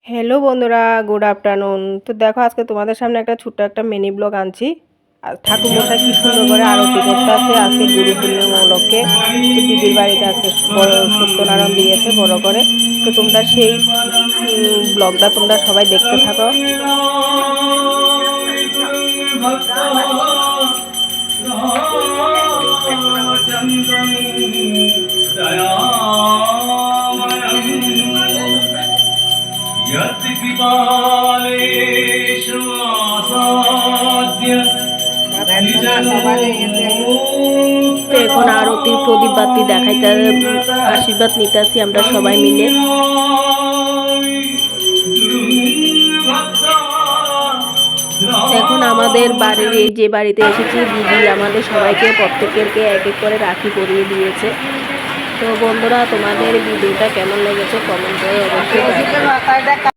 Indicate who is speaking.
Speaker 1: Hello বন্ধুরা, good afternoon. তো দেখো, আজকে তোমাদের সামনে একটা ছোট্ট একটা মিনি ব্লগ আনছি। আর ঠাকুরমশাই কি সুন্দর করে আরতি করতে আছে আজকে গুরু পূর্ণিমা উপলক্ষে। তো দিদির বাড়িতে আজকে বড় সত্যনারায়ণ দিয়েছে বড় করে। তো তোমরা সেই ব্লগটা তোমরা সবাই দেখতে থাকো। তো এখন আরতির প্রদীপ বাতি দেখাইতে আশীর্বাদ নিতেছি আমরা সবাই মিলে। এখন আমাদের বাড়ির এই যে বাড়িতে এসেছি, দিদি আমাদের সবাইকে প্রত্যেকেরকে এক এক করে রাখি পরিয়ে দিয়েছে। তো বন্ধুরা, তোমাদের ভিডিওটা কেমন লেগেছে কমেন্ট করে অবশ্যই।